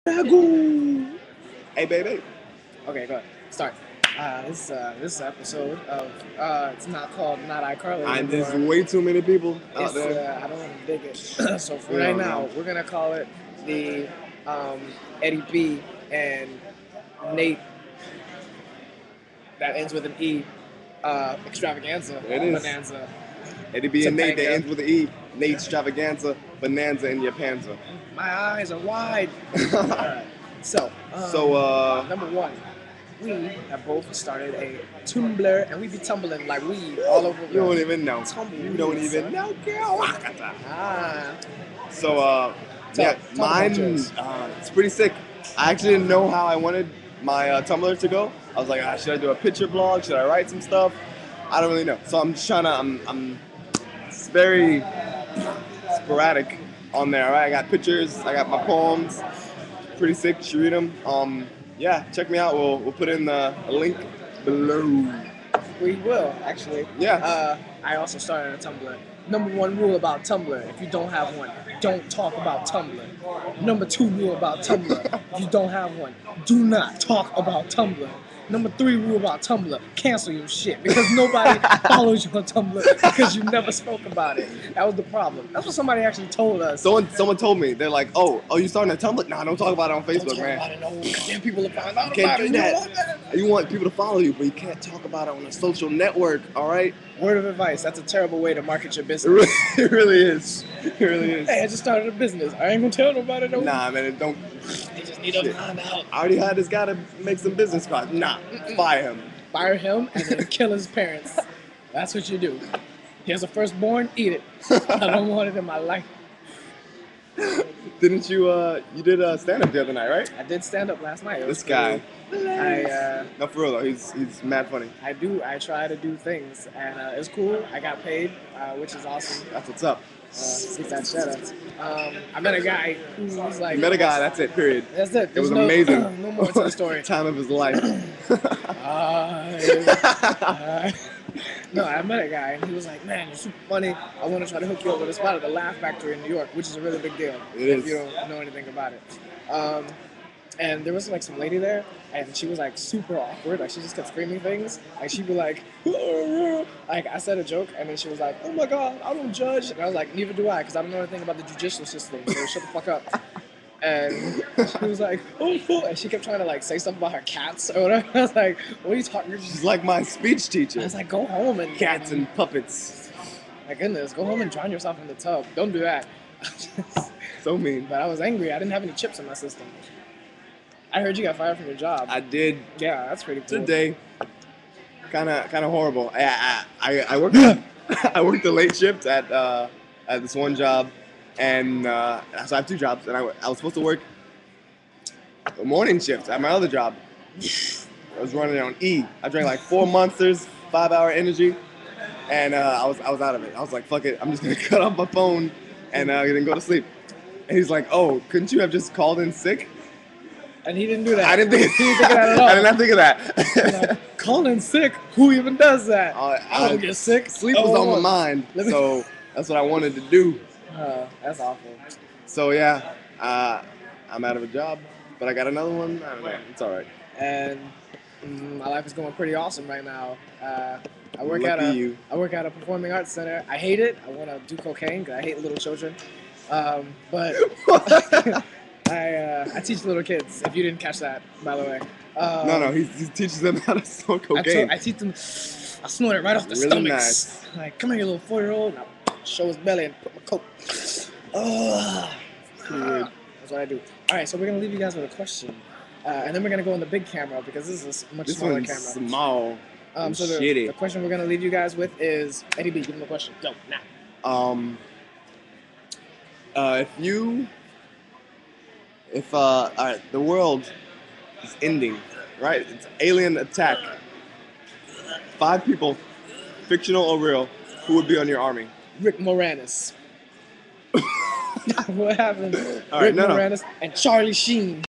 Hey, baby. Okay, go ahead. Start. This episode of it's not called Not iCarly And there's anymore. way too many people out It's there. I don't want to dig it. So for You right don't now, know. we're gonna call it the Eddie B and Nate that ends with an E extravaganza It is. bonanza. Eddie B and Nate, that Topanga. ends with an E. Nate extravaganza, bonanza in your panza. My eyes are wide. All right. So number one. We have both started a Tumblr, and we be tumbling like weed all over the You don't even know. tumbleweed, You don't even son. know, girl. Ah, So, Talk about mine, yours. it's pretty sick. I actually didn't know how I wanted my Tumblr to go. I was like, should I do a picture blog? Should I write some stuff? I don't really know. So I'm just trying to, it's very sporadic on there, right? I got pictures, I got my poems. Pretty sick. You should read them. Yeah, check me out. We'll put in a link below. We will actually. Yeah. I also started a Tumblr. Number one rule about Tumblr: if you don't have one, don't talk about Tumblr. Number two rule about Tumblr: if you don't have one, do not talk about Tumblr. Number three rule about Tumblr: cancel your shit because nobody follows you on Tumblr because you never spoke about it. That was the problem. That's what somebody actually told us. Someone told me, they're like, oh, you starting a Tumblr? Nah, don't talk about it on Don't Facebook, talk man. about it, no. Goddamn, people will find out You about can't it. do You that. don't want that. You want people to follow you, but you can't talk about it on a social network, all right? Word of advice: that's a terrible way to market your It business. it really is. It really is. Hey, I just started a business. I ain't gonna tell nobody though. Nah, man, don't. They just need to Shit. find out. I already had this guy to make some business cards. Nah, fire him. Fire him and then kill his parents. That's what you do. He has a firstborn, eat it. I don't want it in my life. Didn't you? You did stand up the other night, right? I did stand up last night. It was This guy. cool. I No, for real though, he's mad funny. I try to do things, and it's cool. I got paid, which is awesome. That's what's up. Keep that shut up. I met a guy who was like, You met a guy. That's it. Period. That's it. It was There's amazing. No more to the story. Time of his life. No, I met a guy and he was like, "Man, you're super funny. I want to try to hook you up with a spot at the Laugh Factory in New York, which is a really big deal It if is. you don't know anything about it." And there was like some lady there, and she was like super awkward. Like she just kept screaming things. Like she'd be like, like I said a joke, and then she was like, "Oh my God, I don't judge." And I was like, "Neither do I, because I don't know anything about the judicial system. So shut the fuck up." And she was like, "Oh, cool," and she kept trying to like say something about her cats or whatever. I was like, "What are you talking?" She's like my speech teacher. I was like, "Go home and Cats and puppets. my goodness, go home and drown yourself in the tub. Don't do that." So mean. But I was angry. I didn't have any chips in my system. I heard you got fired from your job. I did Yeah, that's pretty cool. today. Kind of horrible. I worked I worked the late shift at this one job, and so I have two jobs, and I was supposed to work the morning shift at my other job. I was running on E. I drank like 4 Monsters, 5-hour energy, and I was out of it. I was like, fuck it, I'm just gonna cut off my phone and then go to sleep. And he's like, oh, couldn't you have just called in sick? And he didn't do that. I didn't think. He didn't think of that at all. I did not think of that. Like, calling in sick? Who even does that? I don't get sick. Sleep was on my mind, so that's what I wanted to do. That's awful. So yeah, I'm out of a job, but I got another one. I don't know. It's all right. And my life is going pretty awesome right now. I work Lucky at you. I work at a performing arts center. I hate it. I want to do cocaine because I hate little children. But I teach little kids. If you didn't catch that, by the way. No, he teaches them how to smoke cocaine. I teach them. I snort it right off the Really stomachs. nice. Like, come here, you little 4-year-old. And I show his belly and put my coke. Pretty weird. That's what I do. All right, so we're gonna leave you guys with a question, and then we're gonna go on the big camera because this is a much This smaller one's camera. small. and So the shitty. question we're gonna leave you guys with is Eddie B. Give him a question. Go now. All right, the world is ending, right? It's alien attack. 5 people, fictional or real, who would be on your army? Rick Moranis. What happened? All right, Rick no. Moranis and Charlie Sheen.